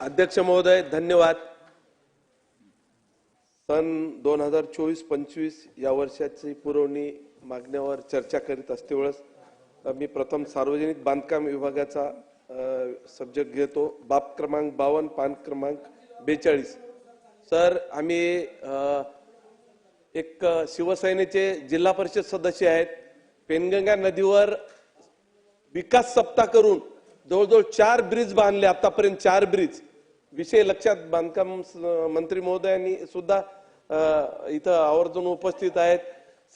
अध्यक्ष महोदय धन्यवाद। सन 2024-25 या वर्षाची पुरवणी मागण्यावर चर्चा करीत असतेवेळेस मी प्रथम सार्वजनिक बांधकाम विभागाचा सब्जेक्ट घेतो। बाब क्रमांक 52 पान क्रमांक 42। सर आम्ही एक शिवसेनेचे जिल्हा परिषद सदस्य आहेत। पेनगंगा नदीवर विकास सप्ताह करून जवळजवळ 4 ब्रिज बांधले, आतापर्यंत 4 ब्रिज। विषय लक्षात बांधकाम मंत्री महोदयांनी सुद्धा इथं आवर्जून उपस्थित आहेत।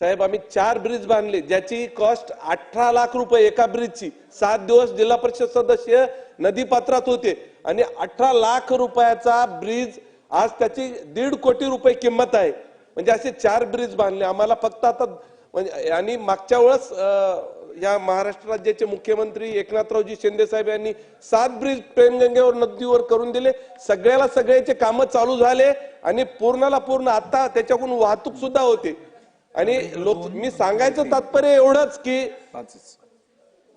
साहेब आम्ही 4 ब्रिज बांधले ज्याची कॉस्ट 18 लाख रुपये एका ब्रिजची। 7 दिवस जिल्हा परिषद सदस्य नदी पात्रात होते आणि 18 लाख रुपयाचा ब्रिज आज त्याची 1.5 कोटी रुपये किंमत आहे। म्हणजे असे 4 ब्रिज बांधले आम्हाला फक्त आता म्हणजे। आणि मागच्या वेळेस या महाराष्ट्र राज्याचे मुख्यमंत्री एकनाथरावजी शिंदे साहेब यांनी 7 ब्रिज पेनगंगेवर नदीवर करून दिले। सगळ्याचे काम चालू झाले आणि पूर्णाला पूर्ण आता त्याच्याकडून वाहतूक सुद्धा होते। आणि मी सांगायचं तात्पर्य एवढंच की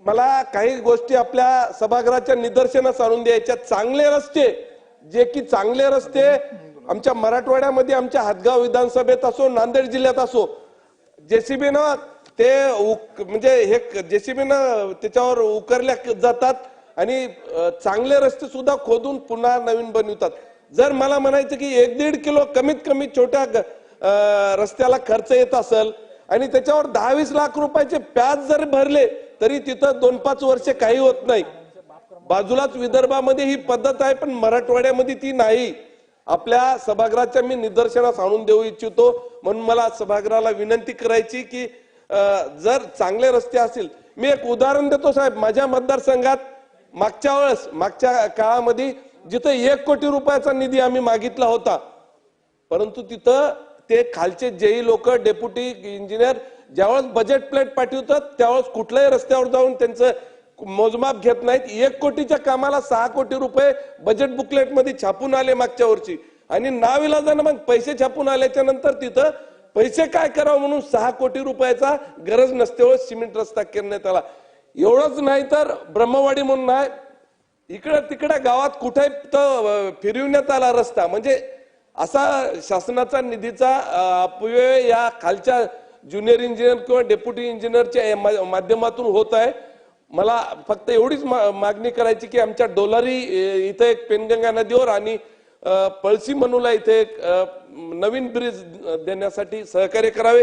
मला काही गोष्टी आपल्या सभागृहाच्या निदर्शनास आणून द्यायच्या। चांगले रस्ते जे की चांगले रस्ते आमच्या मराठवाड्यामध्ये आमच्या हातगाव विधानसभेत असो नांदेड जिल्ह्यात असो जेसीबी ना ते म्हणजे हे जेसीबी ना त्याच्यावर उकरल्या जातात आणि चांगले रस्ते सुद्धा खोदून पुन्हा नवीन बनवतात। जर मला म्हणायचं की 1-1.5 किलो कमीत कमी छोट्या रस्त्याला खर्च येत असेल आणि त्याच्यावर 10-20 लाख रुपयाचे प्याज जर भरले तरी तिथं 2-5 वर्षे काही होत नाही। बाजूलाच विदर्भामध्ये ही पद्धत आहे पण मराठवाड्यामध्ये ती नाही। आपल्या सभागृहाच्या मी निदर्शनास आणून देऊ इच्छितो। म्हणून मला सभागृहाला विनंती करायची की जर चांगले रस्ते असतील, मी एक उदाहरण देतो साहेब। माझ्या मतदारसंघात मागच्या काळामध्ये जिथे 1 कोटी रुपयाचा निधी आम्ही मागितला होता, परंतु तिथं ते खालचे जेई लोक डेप्युटी इंजिनियर ज्यावेळेस बजेट प्लेट पाठवतात त्यावेळेस कुठल्याही रस्त्यावर जाऊन त्यांचं मोजमाप घेत नाहीत। 1 कोटीच्या कामाला 6 कोटी रुपये बजेट बुकलेट मध्ये छापून आले मागच्या वर्षी आणि नाविलाजानं मग पैसे छापून आल्याच्या नंतर तिथं पैसे काय करावं म्हणून 6 कोटी रुपयाचा गरज नसतेवेळी सिमेंट रस्ता करण्यात आला। एवढंच नाही तर ब्रह्मवाडी म्हणून आहे, इकडे तिकडे गावात कुठे फिरविण्यात आला रस्ता। म्हणजे असा शासनाचा निधीचा अपव्यय या खालच्या ज्युनियर इंजिनियर किंवा डेप्युटी इंजिनियरच्या माध्यमातून होत आहे। मला फक्त एवढीच मागणी करायची की आमच्या डोलारी इथे एक पेनगंगा नदीवर आणि पळशी मनूला इथे एक नवीन ब्रिज देण्यासाठी सहकार्य करावे।